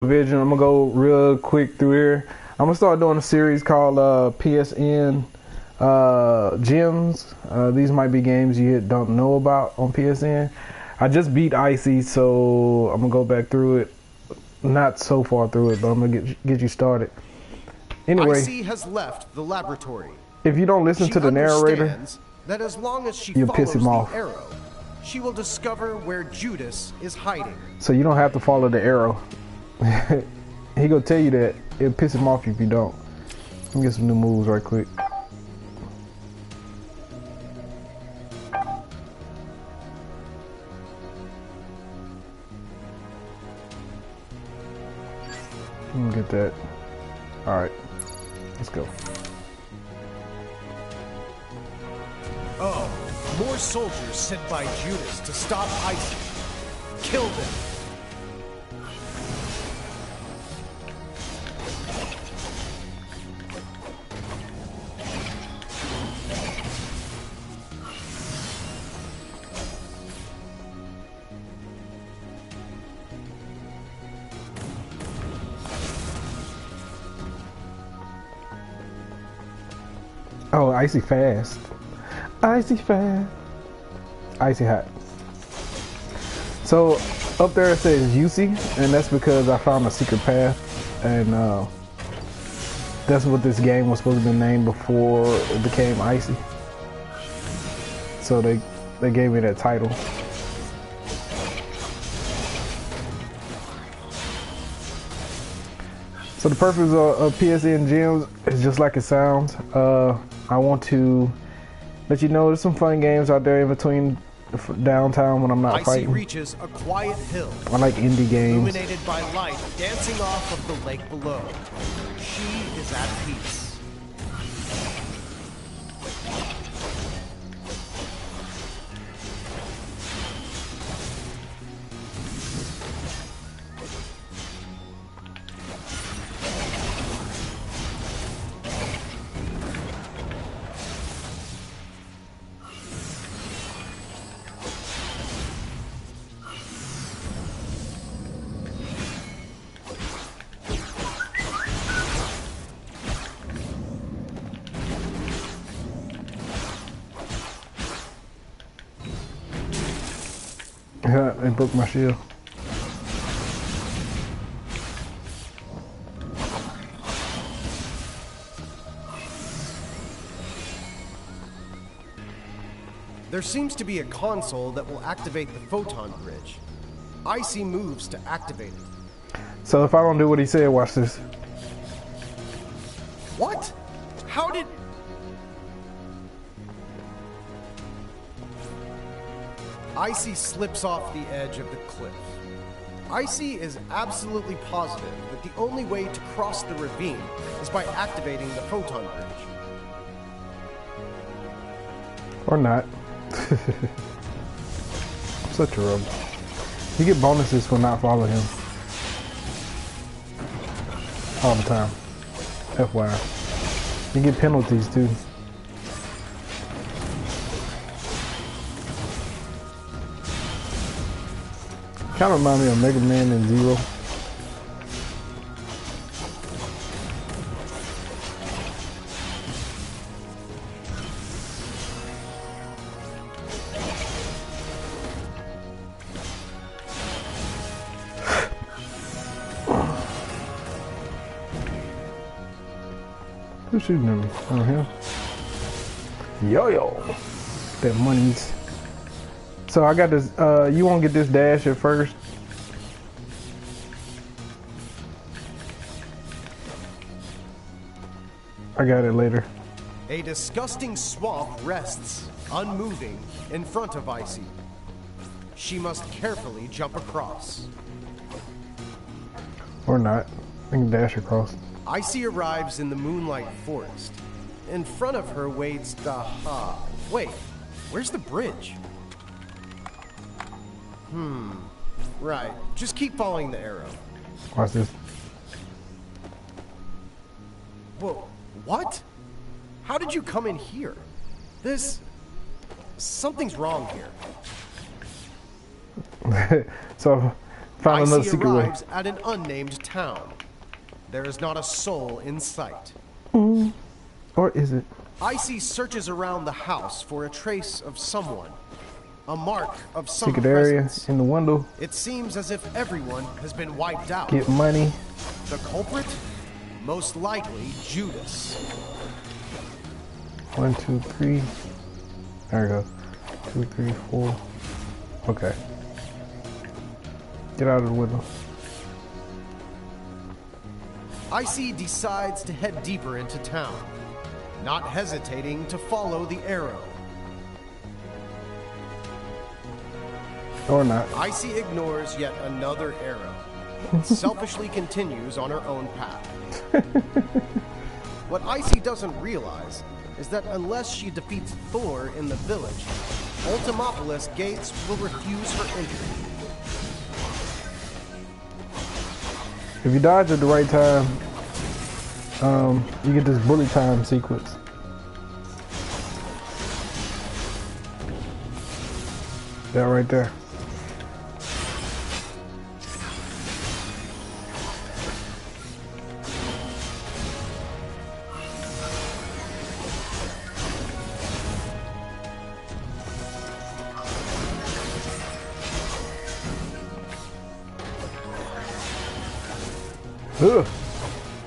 Vision. I'm gonna go real quick through here. I'm gonna start doing a series called PSN GEMS. These might be games you don't know about on PSN. I just beat ICEY, so I'm gonna go back through it. Not so far through it, but I'm gonna get you started. Anyway, ICEY has left the laboratory. if you don't listen to the narrator, that as long as she you'll piss him off. Arrow, she will discover where Judas is hiding. So you don't have to follow the arrow. He gonna tell you that. It'll piss him off if you don't. Let me get some new moves right quick. Let me get that. Alright. Let's go. Oh, more soldiers sent by Judas to stop ICEY. Kill them. Oh, ICEY fast. ICEY fast. ICEY hot. So up there it says UC, and that's because I found a secret path, and that's what this game was supposed to be named before it became ICEY. So they gave me that title. So the purpose of PSN GEMS is just like it sounds. I want to let you know there's some fun games out there in between downtown when I'm not fighting. Reaches a quiet hill. I like indie games. Illuminated by light dancing off of the lake below. She is at peace. They broke my shield. There seems to be a console that will activate the photon bridge. ICEY moves to activate it. So if I don't do what he said, watch this. What? How did... ICEY slips off the edge of the cliff. ICEY is absolutely positive that the only way to cross the ravine is by activating the photon bridge. Or not. Such a rub. You get bonuses for not following him. All the time. FYI. You get penalties too. Kind of remind me of Mega Man and Zero. Who's shooting at me? Oh, him. Yo. That money's. So I got this, you won't get this dash at first. I got it later. A disgusting swamp rests, unmoving, in front of ICEY. She must carefully jump across. Or not. I can dash across. ICEY arrives in the moonlight forest. In front of her waits Daha. Wait, where's the bridge? Right. Just keep following the arrow. Watch this. Whoa, what? How did you come in here? Something's wrong here. So Found another ICEY secret way. arrives at an unnamed town. There is not a soul in sight. Or is it? ICEY searches around the house for a trace of someone. A mark of some Secret area presence. in the window. It seems as if everyone has been wiped out. Get money. The culprit? Most likely Judas. 1, 2, 3. There we go. 2, 3, 4. Okay. Get out of the window. ICEY decides to head deeper into town, not hesitating to follow the arrow. Or not. ICEY ignores yet another arrow and selfishly continues on her own path. What ICEY doesn't realize is that unless she defeats Thor in the village, Ultimopolis gates will refuse her entry. If you dodge at the right time, you get this bullet time sequence. That right there. Ugh.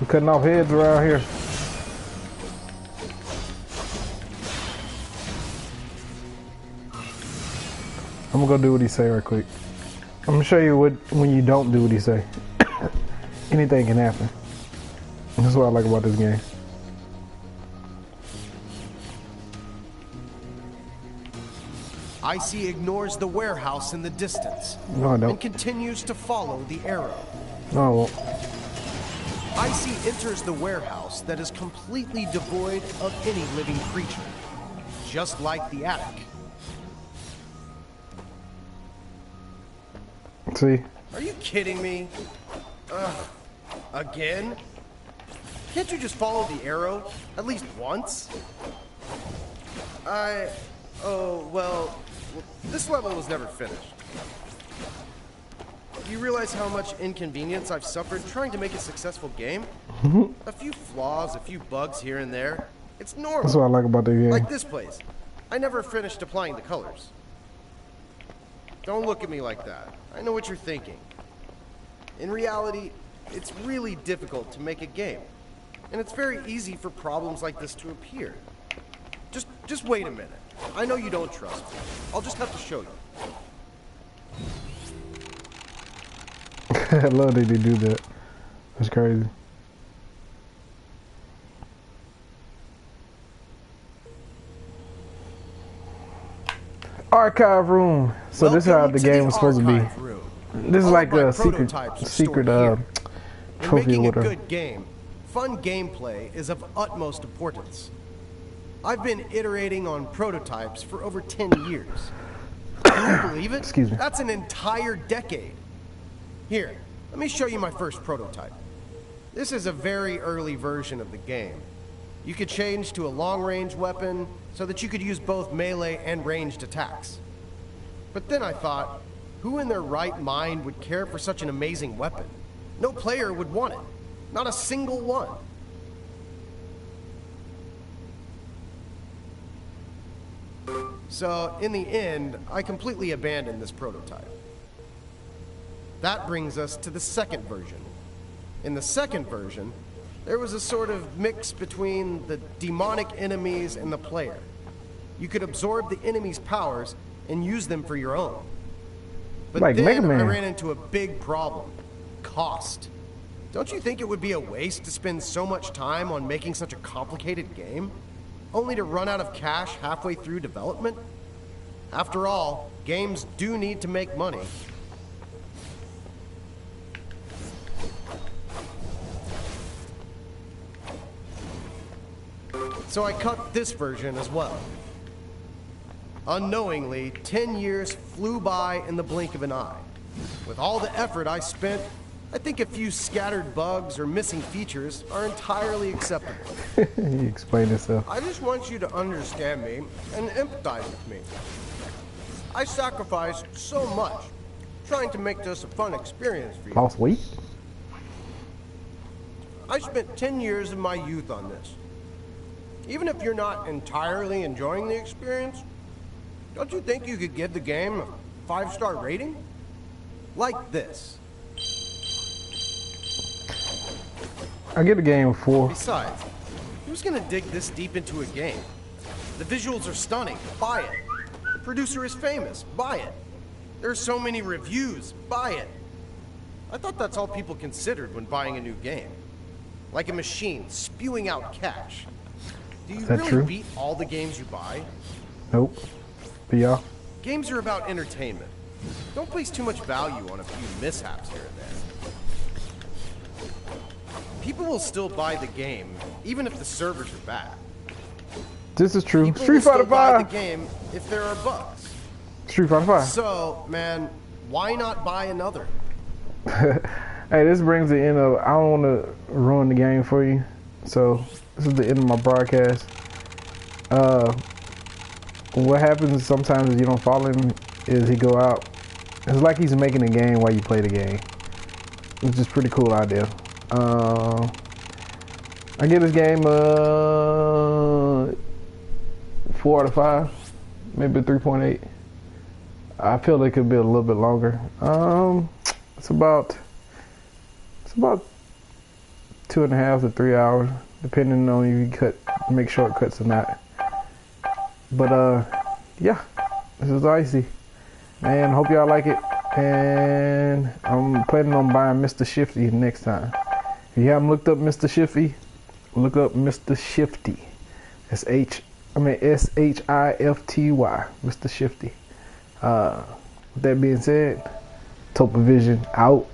We're cutting off heads around here. I'm gonna go do what he say right quick. I'm gonna show you what when you don't do what he say. Anything can happen. That's what I like about this game. ICEY ignores the warehouse in the distance No, I and don't. continues to follow the arrow. No, I won't. ICEY enters the warehouse that is completely devoid of any living creature, just like the attic. See? Are you kidding me? Again? Can't you just follow the arrow at least once? Oh, well, this level was never finished. Do you realize how much inconvenience I've suffered trying to make a successful game? A few flaws, a few bugs here and there. It's normal. That's what I like about the game. Like this place. I never finished applying the colors. Don't look at me like that. I know what you're thinking. In reality, it's really difficult to make a game. And it's very easy for problems like this to appear. Just wait a minute. I know you don't trust me. I'll just have to show you. I love that they do that. That's crazy. Archive room. So this is how the game was supposed to be. This is like a secret In trophy or making a whatever. good game, fun gameplay is of utmost importance. I've been iterating on prototypes for over 10 years. Can you believe it? Excuse me. That's an entire decade. Here, let me show you my first prototype. This is a very early version of the game. You could change to a long-range weapon so that you could use both melee and ranged attacks. But then I thought, who in their right mind would care for such an amazing weapon? No player would want it. Not a single one. So, in the end, I completely abandoned this prototype. That brings us to the second version. In the second version, there was a sort of mix between the demonic enemies and the player. You could absorb the enemy's powers and use them for your own. But Like Mega then I Man. ran into a big problem. Cost. Don't you think it would be a waste to spend so much time on making such a complicated game, only to run out of cash halfway through development? After all, games do need to make money. So I cut this version as well. Unknowingly, 10 years flew by in the blink of an eye. With all the effort I spent, I think a few scattered bugs or missing features are entirely acceptable. He explained himself. I just want you to understand me and empathize with me. I sacrificed so much trying to make this a fun experience for you. Lost weight? I spent 10 years of my youth on this. Even if you're not entirely enjoying the experience, don't you think you could give the game a 5-star rating? Like this. I get the game 4. Besides, who's gonna dig this deep into a game? The visuals are stunning, buy it. The producer is famous, buy it. There's so many reviews, buy it. I thought that's all people considered when buying a new game. Like a machine spewing out cash. Do you really true? beat all the games you buy? Nope. But yeah. Games are about entertainment. Don't place too much value on a few mishaps here and there. People will still buy the game, even if the servers are bad. This is true. People Street will still Fighter buy the 5. game if there are bugs. Street Fighter 5. So, man, why not buy another? Hey, this brings the end of. I don't want to ruin the game for you, so this is the end of my broadcast. What happens sometimes is you don't follow him. Is he go out? It's like he's making a game while you play the game, which is pretty cool idea. I give this game 4 out of 5, maybe 3.8. I feel it could be a little bit longer. It's about 2.5 to 3 hours, depending on if you make shortcuts or not. But yeah, this is ICEY, man. Hope y'all like it, and I'm planning on buying Mr. Shifty next time. If you haven't looked up Mr. Shifty, look up Mr. Shifty. S-H-I-F-T-Y, Mr. Shifty. With that being said, TulpaVision out.